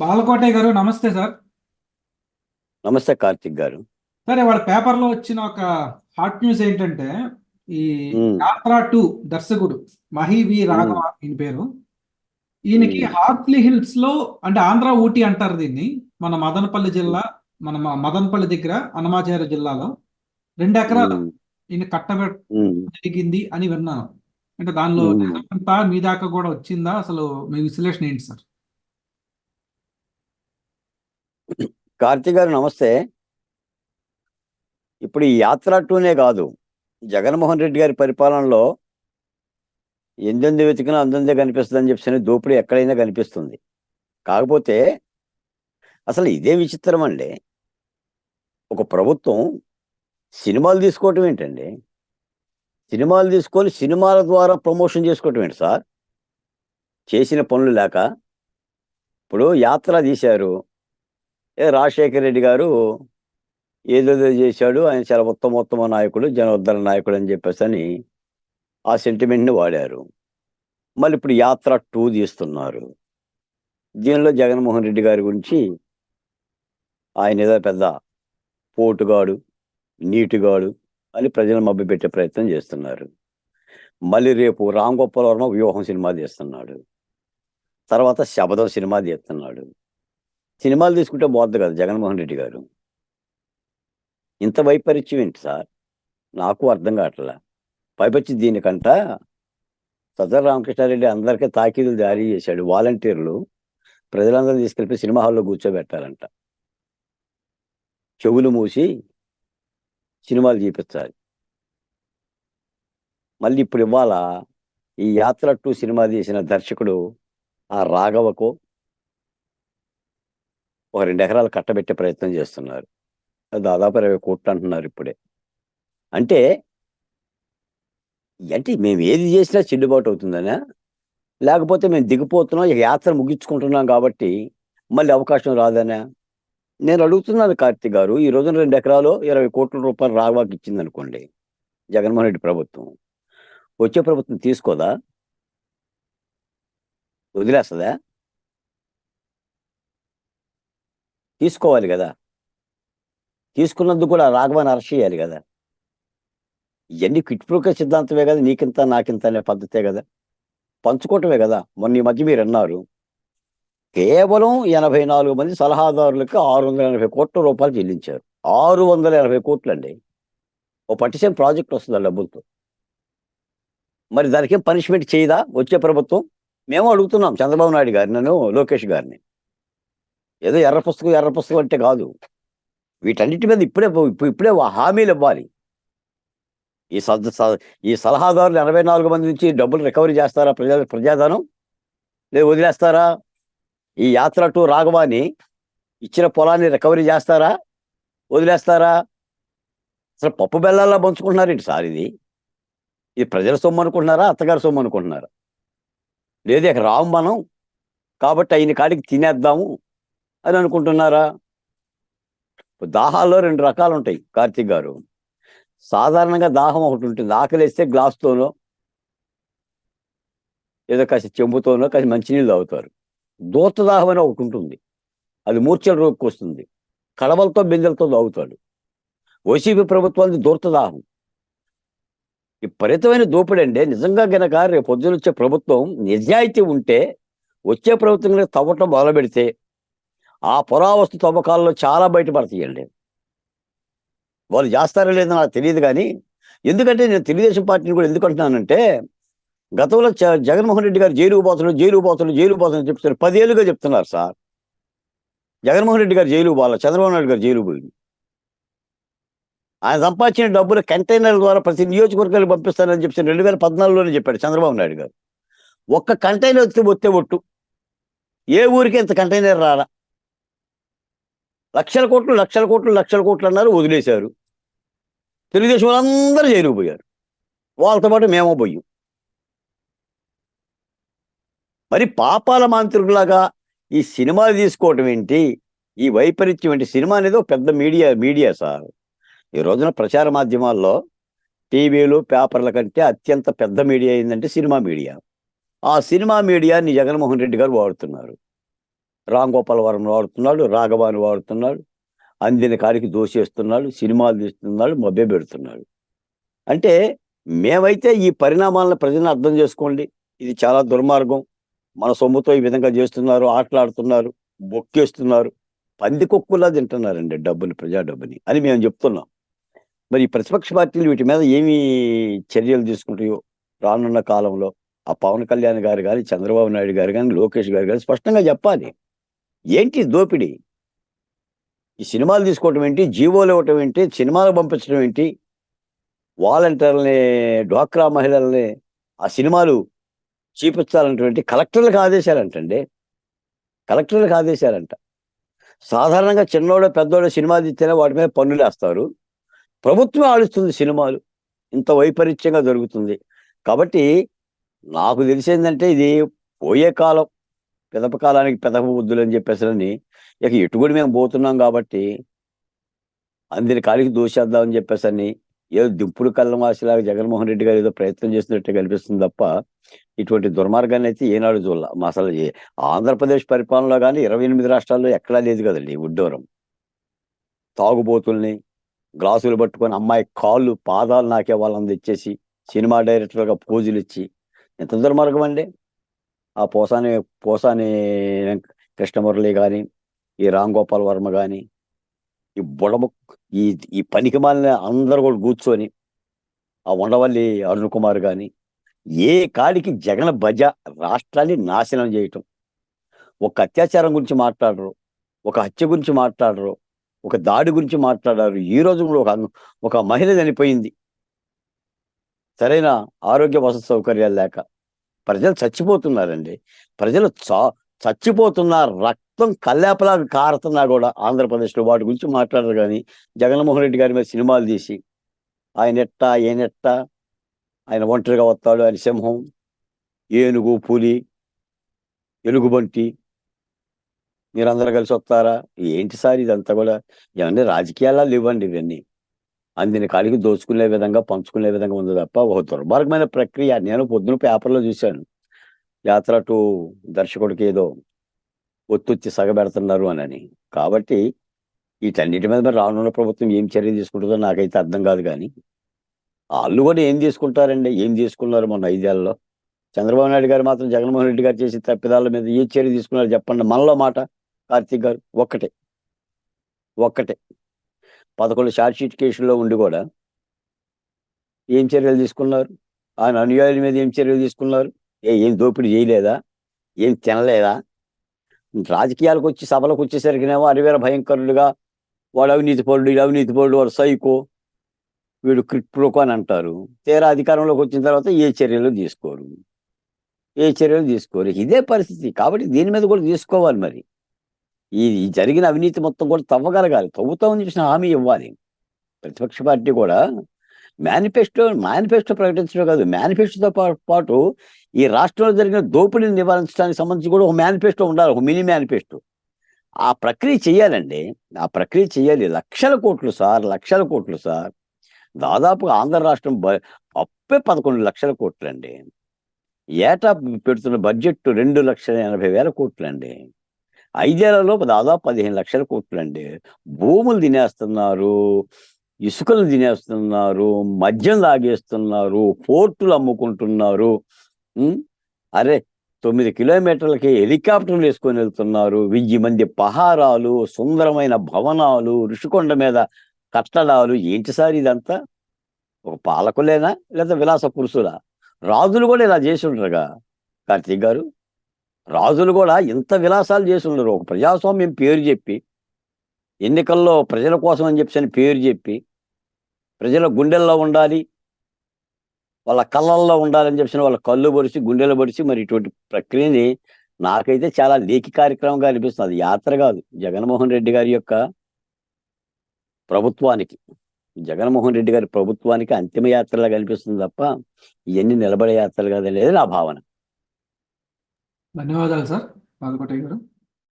బాలకోటయ్య గారు నమస్తే సార్. నమస్తే కార్తిక్ గారు. సరే, వాళ్ళ పేపర్లో వచ్చిన ఒక హాట్ న్యూస్ ఏంటంటే, ఈ ఉమ్, యాత్ర టూ దర్శకుడు మహి వి ఉమ్, రాఘవ ఈయన పేరు. ఈయనకి ఉమ్, హార్ట్లీ హిల్స్ లో, అంటే ఆంధ్ర ఊటీ అంటారు దీన్ని, మన మదనపల్లి జిల్లా, మన మదనపల్లి దగ్గర అన్నమాచార్య జిల్లాలో 2 ఎకరాలు ఉమ్, ఈయన కట్టబెట్ట ఉమ్, జరిగింది అని విన్నాను. అంటే దానిలో ఉమ్. నిజమంతా మీ దాకా కూడా వచ్చిందా? అసలు మీ విశ్లేషణ ఏంటి సార్? కార్తిక్ గారు నమస్తే. ఇప్పుడు ఈ యాత్ర టూనే కాదు, జగన్మోహన్ రెడ్డి గారి పరిపాలనలో ఎందెందు వెతికినా అందందే కనిపిస్తుంది అని చెప్పి దోపిడీ ఎక్కడైనా కనిపిస్తుంది. కాకపోతే అసలు ఇదే విచిత్రం అండి. ఒక ప్రభుత్వం సినిమాలు తీసుకోవటం ఏంటండి? సినిమాలు తీసుకొని సినిమాల ద్వారా ప్రమోషన్ చేసుకోవటం ఏంటి సార్? చేసిన పనులు లేక. ఇప్పుడు యాత్ర తీశారు, రాజశేఖర రెడ్డి గారు ఏదేదో చేశాడు, ఆయన చాలా ఉత్తమ నాయకుడు, జనోద్ధరణ నాయకుడు అని చెప్పేసి అని ఆ సెంటిమెంట్ని వాడారు. మళ్ళీ ఇప్పుడు యాత్ర టూ తీస్తున్నారు. దీనిలో జగన్మోహన్ రెడ్డి గారి గురించి ఆయన ఏదో పెద్ద పోటుగాడు, నీటుగాడు అని ప్రజలను మభ్యపెట్టే ప్రయత్నం చేస్తున్నారు. మళ్ళీ రేపు రామ్ గోపాల్ వర్మ వ్యూహం సినిమా తీస్తున్నాడు, తర్వాత శబదం సినిమా తీస్తున్నాడు. సినిమాలు తీసుకుంటే బాగుంది కదా జగన్మోహన్ రెడ్డి గారు. ఇంత వైపరీత్యం ఏంటి సార్? నాకు అర్థం కావట్లా. పైపచ్చి దీనికంట సదర్ రామకృష్ణారెడ్డి అందరికీ తాకీదులు జారీ చేశాడు. వాలంటీర్లు ప్రజలందరూ తీసుకెళ్ళి సినిమా హాల్లో కూర్చోబెట్టాలంట, చెవులు మూసి సినిమాలు చూపించాలి. మళ్ళీ ఇప్పుడు ఇవాళ ఈ యాత్ర టూ సినిమా తీసిన దర్శకుడు ఆ రాఘవకు ఒక 2 ఎకరాలు కట్టబెట్టే ప్రయత్నం చేస్తున్నారు. దాదాపు 20 కోట్లు అంటున్నారు ఇప్పుడే. అంటే అంటే మేము ఏది చేసినా చెల్లుబాటు అవుతుందనా, లేకపోతే మేము దిగిపోతున్నాం, ఇక యాత్ర ముగించుకుంటున్నాం కాబట్టి మళ్ళీ అవకాశం రాదనా? నేను అడుగుతున్నాను కార్తీక్ గారు. ఈ రోజున 2 ఎకరాలు 20 కోట్ల రూపాయలు రాఘవాకి ఇచ్చింది అనుకోండి జగన్మోహన్ రెడ్డి ప్రభుత్వం, వచ్చే ప్రభుత్వం తీసుకోదా? వదిలేస్తుందా? తీసుకోవాలి కదా. తీసుకున్నందుకు కూడా రాఘవాన్ని అరెస్ట్ చేయాలి కదా. ఇవన్నీ కిట్ప్రోక సిద్ధాంతమే కదా, నీకింత నాకింత అనే పద్ధతే కదా, పంచుకోవటమే కదా. మొన్న ఈ మధ్య మీరు అన్నారు, కేవలం 84 మంది సలహాదారులకు 680 కోట్ల రూపాయలు చెల్లించారు. 680 కోట్లు అండి. ఓ పట్టిసీమ ప్రాజెక్ట్ వస్తుంది ఆ డబ్బులతో. మరి దానికి ఏం పనిష్మెంట్ చేయదా వచ్చే ప్రభుత్వం? మేము అడుగుతున్నాం చంద్రబాబు నాయుడు గారిని, నన్ను లోకేష్ గారిని. ఏదో ఎర్ర పుస్తకం అంటే కాదు, వీటన్నిటి మీద ఇప్పుడే హామీలు ఇవ్వాలి. ఈ ఈ సలహాదారులు 84 మంది నుంచి డబ్బులు రికవరీ చేస్తారా? ప్రజాధనం లేదు వదిలేస్తారా? ఈ యాత్ర టూ రాఘవాన్ని ఇచ్చిన పొలాన్ని రికవరీ చేస్తారా? వదిలేస్తారా? అసలు పప్పు బెల్లాల్లో పంచుకుంటున్నారేంటి సార్? ఇది ప్రజల సొమ్ము అనుకుంటున్నారా, అత్తగారి సొమ్ము అనుకుంటున్నారా? లేదు ఇక రాము మనం కాబట్టి అయిన కాడికి తినేద్దాము అని అనుకుంటున్నారా? దాహాల్లో 2 రకాలు ఉంటాయి కార్తీక్ గారు. సాధారణంగా దాహం ఒకటి ఉంటుంది, ఆకలిస్తే గ్లాస్తోనో ఏదో కాసి చెంబుతోనో కాసి మంచినీళ్ళు తాగుతారు. దూర్త దాహం అని ఒకటి ఉంటుంది, అది మూర్ఛల రోగికి వస్తుంది, కడవలతో బిందెలతో తాగుతాడు. వైసీపీ ప్రభుత్వానికి దూర్త దాహం. విపరీతమైన దోపిడీ అండి. నిజంగా గనక రేపు పొద్దున వచ్చే ప్రభుత్వం నిజాయితీ ఉంటే, వచ్చే ప్రభుత్వం కనుక తవ్వటం మొదలు పెడితే ఆ పురావస్తు తవ్వకాల్లో చాలా బయటపడతాయండి. వాళ్ళు చేస్తారో లేదో నాకు తెలియదు కానీ, ఎందుకంటే నేను తెలుగుదేశం పార్టీని కూడా ఎందుకు అంటున్నానంటే, గతంలో జగన్మోహన్ రెడ్డి గారు జైలుకు పోతున్నారు చెప్తున్నారు. 10 ఏళ్ళుగా చెప్తున్నారు సార్. జగన్మోహన్ రెడ్డి గారు జైలుకు పోవాలి, చంద్రబాబు నాయుడు గారు జైలుకు పోయింది. ఆయన సంపాదించిన డబ్బులు కంటైనర్ల ద్వారా ప్రతి నియోజకవర్గాలకు పంపిస్తానని చెప్పి 2014లోనే చెప్పాడు చంద్రబాబు నాయుడు గారు. ఒక్క కంటైనర్ వస్తే ఒట్టు, ఏ ఊరికి ఇంత కంటైనర్ రాలా. లక్షల కోట్లు అన్నారు, వదిలేశారు. తెలుగుదేశం వాళ్ళందరూ జైలుకు పోయారు, వాళ్ళతో పాటు మేము పోయాం. మరి పాపాల మాంత్రికులాగా ఈ సినిమాలు తీసుకోవటం ఏంటి? ఈ వైపరీత్యం ఏంటి? సినిమా అనేది ఒక పెద్ద మీడియా సార్. ఈ రోజున ప్రచార మాధ్యమాల్లో టీవీలు పేపర్ల కంటే అత్యంత పెద్ద మీడియా ఏంటంటే సినిమా మీడియా. ఆ సినిమా మీడియాని జగన్మోహన్ రెడ్డి గారు వాడుతున్నారు. రామ్ గోపాల్ వర్మ వాడుతున్నాడు, రాఘవాని వాడుతున్నాడు, అందిన కాడికి దోషేస్తున్నాడు, సినిమాలు తీస్తున్నాడు, మభ్య పెడుతున్నాడు. అంటే మేమైతే ఈ పరిణామాలను ప్రజలను అర్థం చేసుకోండి, ఇది చాలా దుర్మార్గం, మన సొమ్ముతో ఈ విధంగా చేస్తున్నారు, ఆటలాడుతున్నారు, బొక్కేస్తున్నారు, పందికొక్కులా తింటున్నారండి డబ్బుని, ప్రజా డబ్బుని అని మేము చెప్తున్నాం. మరి ఈ ప్రతిపక్ష పార్టీలు వీటి మీద ఏమి చర్యలు తీసుకుంటాయో రానున్న కాలంలో ఆ పవన్ కళ్యాణ్ గారు కానీ, చంద్రబాబు నాయుడు గారు కానీ, లోకేష్ గారు కానీ స్పష్టంగా చెప్పాలి. ఏంటి దోపిడీ? ఈ సినిమాలు తీసుకోవటం ఏంటి, జీవోలు ఇవ్వటం ఏంటి, సినిమాలు పంపించడం ఏంటి, వాలంటీర్లని, డ్వాక్రా మహిళల్ని ఆ సినిమాలు చూపించాలన్నటువంటి కలెక్టర్లకు ఆదేశాలంటండి. కలెక్టర్లకు ఆదేశాలంట. సాధారణంగా చిన్నోడో పెద్దోడో సినిమా తీస్తేనే వాటి మీద పన్నులు వేస్తారు. ప్రభుత్వం ఆడుస్తుంది సినిమాలు. ఇంత వైపరీత్యంగా జరుగుతుంది. కాబట్టి నాకు తెలిసిందంటే ఇది పోయే కాలం, పిదప కాలానికి పెదప బుద్ధులు అని చెప్పేసని ఇక ఎటుగుడి మేము పోతున్నాం కాబట్టి అందరి కాలికి దోషేద్దామని చెప్పేసని ఏదో దింపుడు కళ్ళం ఆశలాగా జగన్మోహన్ రెడ్డి గారు ఏదో ప్రయత్నం చేస్తున్నట్టు కనిపిస్తుంది తప్ప ఇటువంటి దుర్మార్గాన్ని అయితే ఏనాడు చూడాల. అసలు ఆంధ్రప్రదేశ్ పరిపాలనలో కానీ 28 రాష్ట్రాల్లో ఎక్కడా లేదు కదండి ఉడ్డూరం. తాగుబోతుల్ని గ్లాసులు పట్టుకొని అమ్మాయి కాళ్ళు పాదాలు నాకే వాళ్ళని తెచ్చేసి సినిమా డైరెక్టర్గా పోజులు ఇచ్చి ఎంత దుర్మార్గం అండి. ఆ పోసాని కృష్ణమురళి కానీ, ఈ రామ్ గోపాల్ వర్మ కానీ, ఈ బుడము ఈ ఈ పనికి మాలిన అందరూ కూడా కూర్చొని, ఆ ఉండవల్లి అరుణ్ కుమార్ కానీ ఏ కాడికి జగన్ బజ రాష్ట్రాన్ని నాశనం చేయటం. ఒక అత్యాచారం గురించి మాట్లాడరు, ఒక హత్య గురించి మాట్లాడరు, ఒక దాడి గురించి మాట్లాడారు. ఈ రోజు కూడా ఒక మహిళ చనిపోయింది సరైన ఆరోగ్య వసతి సౌకర్యాలు లేక. ప్రజలు చచ్చిపోతున్నారండి. ప్రజలు చచ్చిపోతున్నారు, రక్తం కల్లేపలా కారుతున్నా కూడా ఆంధ్రప్రదేశ్లో వాటి గురించి మాట్లాడరు. కానీ జగన్మోహన్ రెడ్డి గారి మీద సినిమాలు తీసి ఈయనెట్టా ఆయన ఒంటరిగా వస్తాడు, ఆయన సింహం, ఏనుగు, పులి, ఎలుగుబంటి, మీరందరూ కలిసి వస్తారా? ఏంటి సార్ ఇదంతా కూడా? ఇవన్నీ రాజకీయాలా లేవండి. ఇవన్నీ అందిన కాడికి దోచుకునే విధంగా, పంచుకునే విధంగా ఉంది తప్ప ఒక దుర్మార్గమైన ప్రక్రియ. నేను పొద్దున పేపర్లో చూశాను, యాత్ర టు దర్శకుడికి ఏదో ఒత్తుచ్చి సగబెడుతున్నారు అని. కాబట్టి వీటన్నిటి మీద మరి రానున్న ప్రభుత్వం ఏం చర్య తీసుకుంటుందో నాకైతే అర్థం కాదు. కానీ వాళ్ళు కూడా ఏం తీసుకుంటారండి? ఏం తీసుకున్నారు మొన్న 5 ఏళ్లలో? చంద్రబాబు నాయుడు గారు మాత్రం జగన్మోహన్ రెడ్డి గారు చేసే తప్పిదాల మీద ఏ చర్య తీసుకున్నారు చెప్పండి. మనలో మాట కార్తీక్ గారు ఒక్కటే 11 షార్ట్షీట్ కేసుల్లో ఉండి కూడా ఏం చర్యలు తీసుకున్నారు? ఆయన అనుయాయుల మీద ఏం చర్యలు తీసుకున్నారు? ఏం దోపిడీ చేయలేదా? ఏం తినలేదా? రాజకీయాలకు వచ్చి సభలకు వచ్చేసరికినేమో అరివేర భయంకరుడుగా వాడు అవినీతి పరుడు, వాడు సైకో, వీడు క్రిప్రోకో అని అంటారు. తీరా అధికారంలోకి వచ్చిన తర్వాత ఏ చర్యలు తీసుకోరు. ఇదే పరిస్థితి. కాబట్టి దీని మీద కూడా తీసుకోవాలి. మరి ఈ జరిగిన అవినీతి మొత్తం కూడా తవ్వగలగాలి. తవ్వుతామని చెప్పిన హామీ ఇవ్వాలి. ప్రతిపక్ష పార్టీ కూడా మేనిఫెస్టో ప్రకటించడం కాదు, మేనిఫెస్టోతో పాటు ఈ రాష్ట్రంలో జరిగిన దోపిడీని నివారించడానికి సంబంధించి కూడా ఒక మేనిఫెస్టో ఉండాలి, ఒక మినీ మేనిఫెస్టో. ఆ ప్రక్రియ చేయాలండి. ఆ ప్రక్రియ చేయాలి. లక్షల కోట్లు సార్. దాదాపుగా ఆంధ్ర రాష్ట్రం అప్పే 11 లక్షల కోట్లు అండి. ఏటా పెడుతున్న బడ్జెట్ 2,80,000 కోట్లు అండి. 5 ఏళ్లలో దాదాపు 15 లక్షల కోట్లు అండి. భూములు తినేస్తున్నారు, ఇసుకలు తినేస్తున్నారు, మద్యం లాగేస్తున్నారు, పోర్టులు అమ్ముకుంటున్నారు. అరే 9 కిలోమీటర్లకి హెలికాప్టర్లు వేసుకొని వెళ్తున్నారు. 1000 మంది పహారాలు, సుందరమైన భవనాలు, ఋషికొండ మీద కట్టడాలు. ఏంటి సార్ ఇదంతా? ఒక పాలకులేనా లేదా విలాస పురుషులా? రాజులు కూడా ఇలా చేసి ఉండరుగా కార్తీక్ గారు. రాజులు కూడా ఇంత విలాసాలు చేసి ఉండరు. ఒక ప్రజాస్వామ్యం పేరు చెప్పి, ఎన్నికల్లో ప్రజల కోసం అని చెప్పి పేరు చెప్పి, ప్రజల గుండెల్లో ఉండాలి, వాళ్ళ కళ్ళల్లో ఉండాలని చెప్పి వాళ్ళ కళ్ళు పొడిచి, గుండెలు పొడిచి మరి ఇటువంటి ప్రక్రియని నాకైతే చాలా లేఖి కార్యక్రమంగా అనిపిస్తుంది. అది యాత్ర కాదు. జగన్మోహన్ రెడ్డి గారి యొక్క ప్రభుత్వానికి, అంతిమ యాత్రలా కనిపిస్తుంది తప్ప ఇవన్నీ నిలబడే యాత్రలు కాదనేది నా భావన. ధన్యవాదాలు సార్ పాల్గొట్టే గారు.